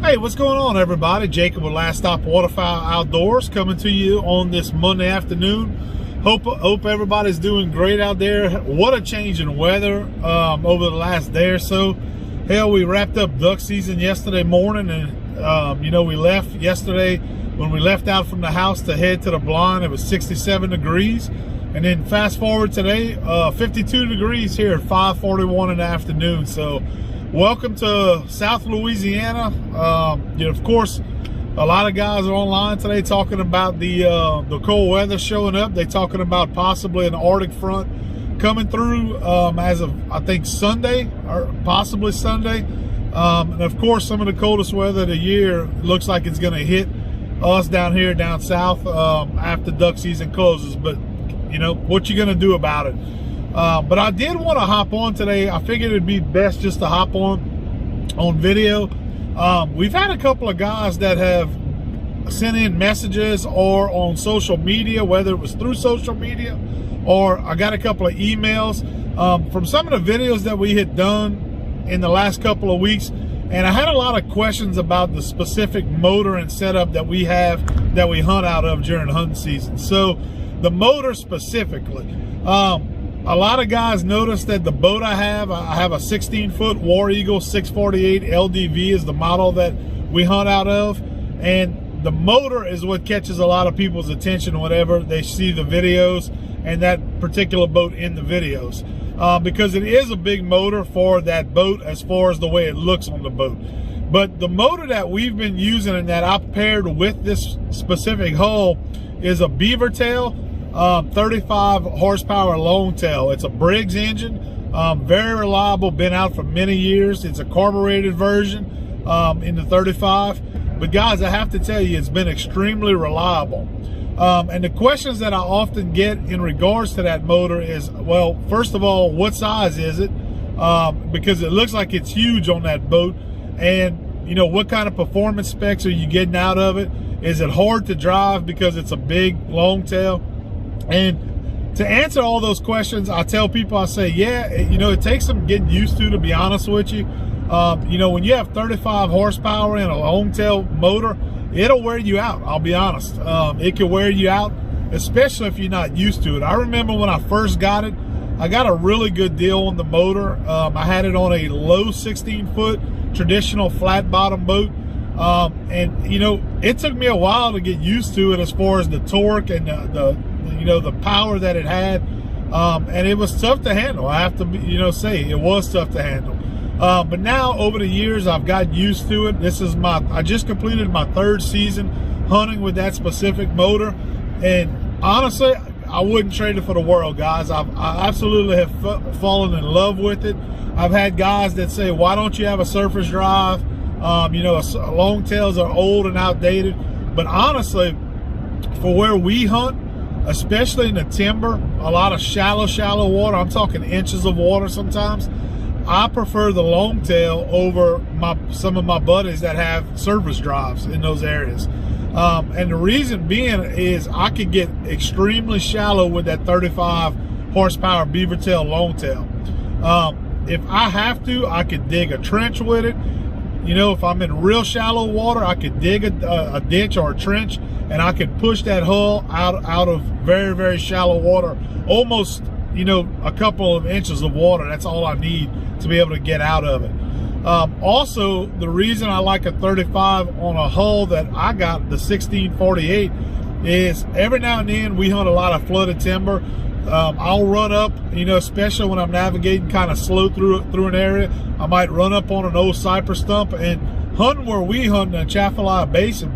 Hey, what's going on, everybody? Jacob with Last Stop Waterfowl Outdoors coming to you on this Monday afternoon. Hope everybody's doing great out there. What a change in weather over the last day or so. Hell, we wrapped up duck season yesterday morning, and we left yesterday. When we left out from the house to head to the blind, it was 67 degrees. And then fast forward today, 52 degrees here at 5:41 in the afternoon. So welcome to South Louisiana. Of course, a lot of guys are online today talking about the cold weather showing up. They're talking about possibly an Arctic front coming through as of, I think, Sunday, or possibly Sunday. And of course, some of the coldest weather of the year looks like it's going to hit us down here, down south, after duck season closes. But, what you going to do about it? But I did want to hop on today. I figured it'd be best just to hop on video. We've had a couple of guys that have sent in messages or on social media, whether it was through social media or I got a couple of emails from some of the videos that we had done in the last couple of weeks. And I had a lot of questions about the specific motor and setup that we have, that we hunt out of during hunting season. So the motor specifically, a lot of guys noticed that the boat I have a 16-foot War Eagle 648 LDV is the model that we hunt out of. And the motor is what catches a lot of people's attention whenever they see the videos and that particular boat in the videos. Because it is a big motor for that boat as far as the way it looks on the boat. But the motor that we've been using and that I paired with this specific hull is a beaver tail 35 horsepower Longtail. It's a Briggs engine, very reliable, been out for many years. It's a carbureted version in the 35. But guys, I have to tell you, it's been extremely reliable. And the questions that I often get in regards to that motor is, well, first of all, what size is it? Because it looks like it's huge on that boat. And, what kind of performance specs are you getting out of it? Is it hard to drive because it's a big Longtail? And to answer all those questions, I tell people, I say, yeah, it takes some getting used to be honest with you. When you have 35 horsepower in a Longtail motor, it'll wear you out, I'll be honest. It can wear you out, especially if you're not used to it. I remember when I first got it, I got a really good deal on the motor. I had it on a low 16-foot traditional flat bottom boat. It took me a while to get used to it as far as the torque and the power that it had. And it was tough to handle. I have to say it was tough to handle. But now over the years, I've got used to it. I just completed my 3rd season hunting with that specific motor. And honestly, I wouldn't trade it for the world, guys. I absolutely have fallen in love with it. I've had guys that say, why don't you have a surface drive? Longtails are old and outdated. But honestly, for where we hunt, especially in the timber, a lot of shallow water, I'm talking inches of water sometimes, I prefer the Longtail over some of my buddies that have surface drives in those areas. And the reason being is I could get extremely shallow with that 35 horsepower beaver tail Longtail. If I have to, I could dig a trench with it. If I'm in real shallow water, I could dig a ditch or a trench, and I could push that hull out of very, very shallow water, almost, a couple of inches of water. That's all I need to be able to get out of it. Also, the reason I like a 35 on a hull that I got, the 1648, is every now and then we hunt a lot of flooded timber. I'll run up, especially when I'm navigating kind of slow through an area, I might run up on an old cypress stump. And hunting where we hunt in the Chaffalaya Basin,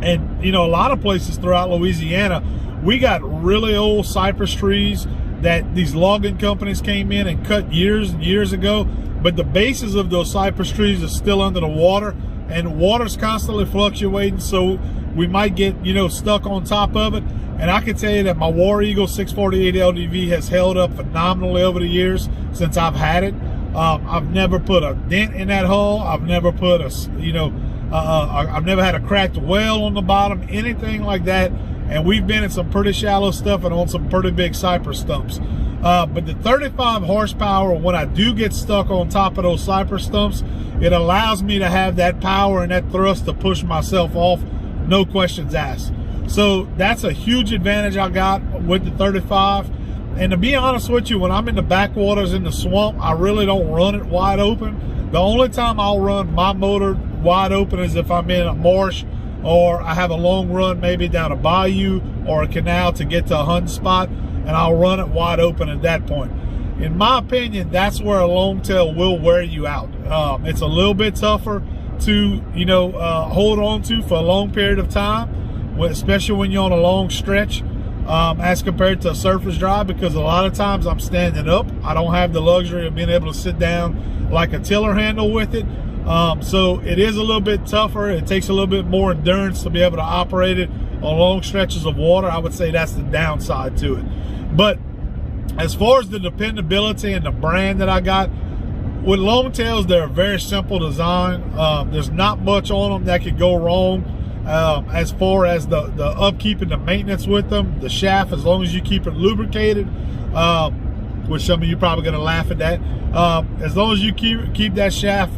and a lot of places throughout Louisiana, we got really old cypress trees that these logging companies came in and cut years and years ago. But the bases of those cypress trees are still under the water, and water's constantly fluctuating, so we might get stuck on top of it. And I can tell you that my War Eagle 648 LDV has held up phenomenally over the years since I've had it. I've never put a dent in that hull. I've never put I've never had a cracked well on the bottom, anything like that. And we've been in some pretty shallow stuff and on some pretty big cypress stumps. But the 35 horsepower, when I do get stuck on top of those cypress stumps, it allows me to have that power and that thrust to push myself off, no questions asked. So that's a huge advantage I got with the 35. And to be honest with you, when I'm in the backwaters in the swamp, I really don't run it wide open. The only time I'll run my motor wide open is if I'm in a marsh, or I have a long run maybe down a bayou or a canal to get to a hunting spot, and I'll run it wide open at that point. In my opinion, that's where a Longtail will wear you out. It's a little bit tougher to, hold on to for a long period of time, especially when you're on a long stretch, as compared to a surface drive, because a lot of times I'm standing up. I don't have the luxury of being able to sit down like a tiller handle with it. So it is a little bit tougher. It takes a little bit more endurance to be able to operate it on long stretches of water. I would say that's the downside to it. But as far as the dependability and the brand that I got, with Longtails, they're a very simple design. There's not much on them that could go wrong. As far as the upkeep and the maintenance with them, the shaft, as long as you keep it lubricated, which some of you probably gonna laugh at that. As long as you keep that shaft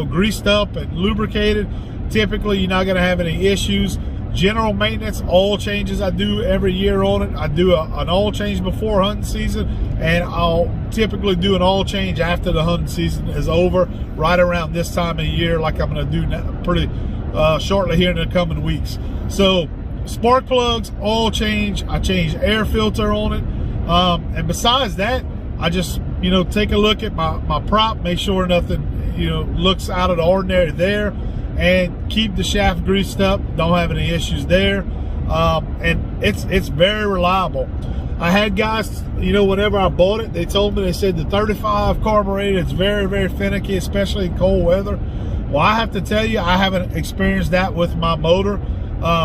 greased up and lubricated, typically you're not gonna have any issues. General maintenance, oil changes I do every year on it. I do an oil change before hunting season, and I'll typically do an oil change after the hunting season is over, right around this time of year, like I'm gonna do now, pretty shortly here in the coming weeks. So spark plugs, oil change, I change air filter on it, and besides that, I just take a look at my prop, make sure nothing looks out of the ordinary there, and keep the shaft greased up. Don't have any issues there, and it's very reliable. I had guys, whenever I bought it, they told me, they said the 35 carburetor is very, very finicky, especially in cold weather. Well, I have to tell you, I haven't experienced that with my motor.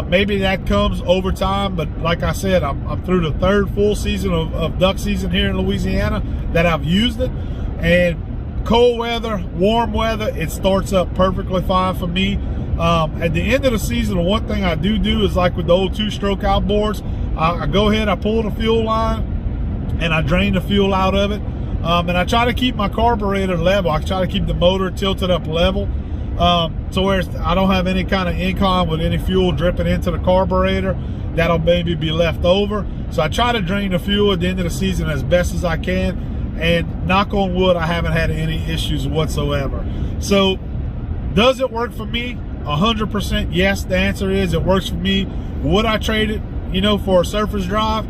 Maybe that comes over time, but like I said, I'm through the third full season of duck season here in Louisiana that I've used it, and cold weather, warm weather, it starts up perfectly fine for me. At the end of the season, one thing I do is, like with the old two-stroke outboards, I go ahead, I pull the fuel line, and I drain the fuel out of it, and I try to keep my carburetor level. I try to keep the motor tilted up level, to where I don't have any kind of incline with any fuel dripping into the carburetor that'll maybe be left over. So I try to drain the fuel at the end of the season as best as I can, and knock on wood, I haven't had any issues whatsoever. So does it work for me? 100% yes. The answer is it works for me. Would I trade it for a surface drive?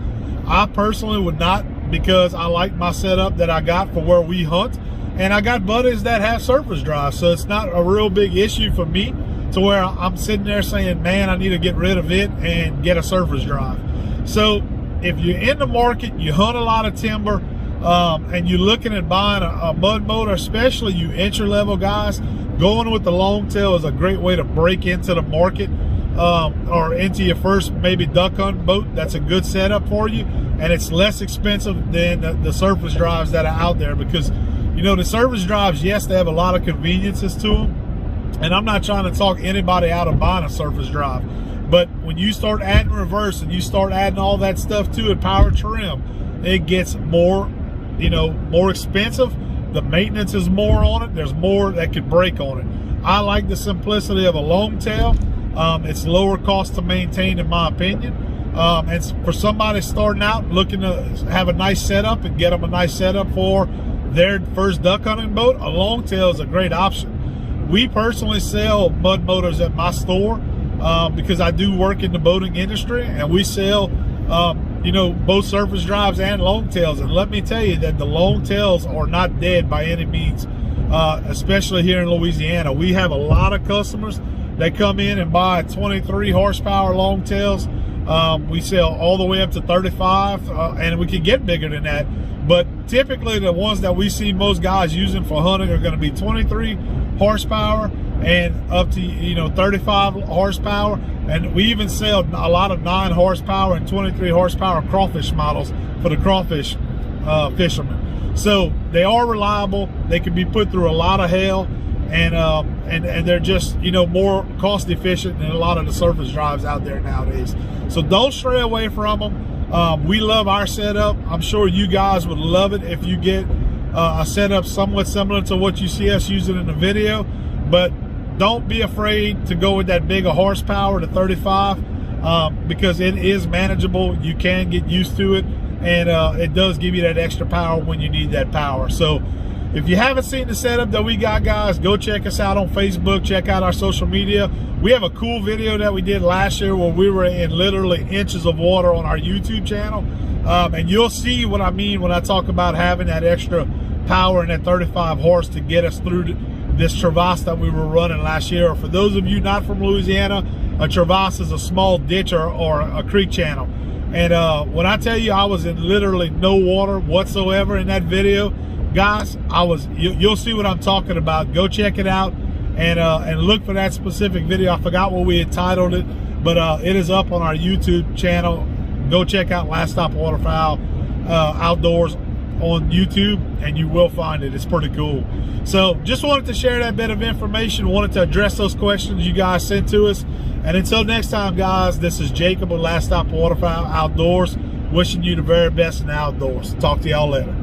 I personally would not, because I like my setup that I got for where we hunt, and I got buddies that have surface drives, so it's not a real big issue for me to where I'm sitting there saying, man, I need to get rid of it and get a surface drive. So if you're in the market, you hunt a lot of timber, and you're looking at buying a mud motor, especially you entry-level guys, going with the Longtail is a great way to break into the market, or into your first maybe duck hunt boat. That's a good setup for you, and it's less expensive than the surface drives that are out there, because the surface drives, yes, they have a lot of conveniences to them, and I'm not trying to talk anybody out of buying a surface drive, but when you start adding reverse and you start adding all that stuff to it, power trim, it gets more expensive. The maintenance is more on it. There's more that could break on it. I like the simplicity of a Longtail. It's lower cost to maintain, in my opinion. And for somebody starting out looking to have a nice setup and get them a nice setup for their first duck hunting boat, a Longtail is a great option. We personally sell mud motors at my store, because I do work in the boating industry, and we sell both surface drives and Longtails. And let me tell you that the Longtails are not dead by any means, especially here in Louisiana. We have a lot of customers that come in and buy 23 horsepower Longtails. We sell all the way up to 35, and we can get bigger than that. But typically the ones that we see most guys using for hunting are going to be 23 horsepower and up to 35 horsepower. And we even sell a lot of 9 horsepower and 23 horsepower crawfish models for the crawfish fishermen. So they are reliable. They can be put through a lot of hell, and they're just more cost efficient than a lot of the surface drives out there nowadays. So don't stray away from them. We love our setup. I'm sure you guys would love it if you get a setup somewhat similar to what you see us using in the video. But don't be afraid to go with that bigger horsepower, the 35, because it is manageable. You can get used to it, and it does give you that extra power when you need that power. So if you haven't seen the setup that we got, guys, go check us out on Facebook. Check out our social media. We have a cool video that we did last year where we were in literally inches of water on our YouTube channel. And you'll see what I mean when I talk about having that extra power and that 35 horse to get us through this Travasse that we were running last year. For those of you not from Louisiana, a Travasse is a small ditch or a creek channel. And when I tell you I was in literally no water whatsoever in that video, guys, you'll see what I'm talking about. Go check it out and look for that specific video. I forgot what we had titled it, but it is up on our YouTube channel. Go check out Last Stop Waterfowl Outdoors on YouTube, and you will find it. It's pretty cool. So just wanted to share that bit of information. Wanted to address those questions you guys sent to us. And until next time, guys, this is Jacob with Last Stop Waterfowl Outdoors, wishing you the very best in the outdoors. Talk to y'all later.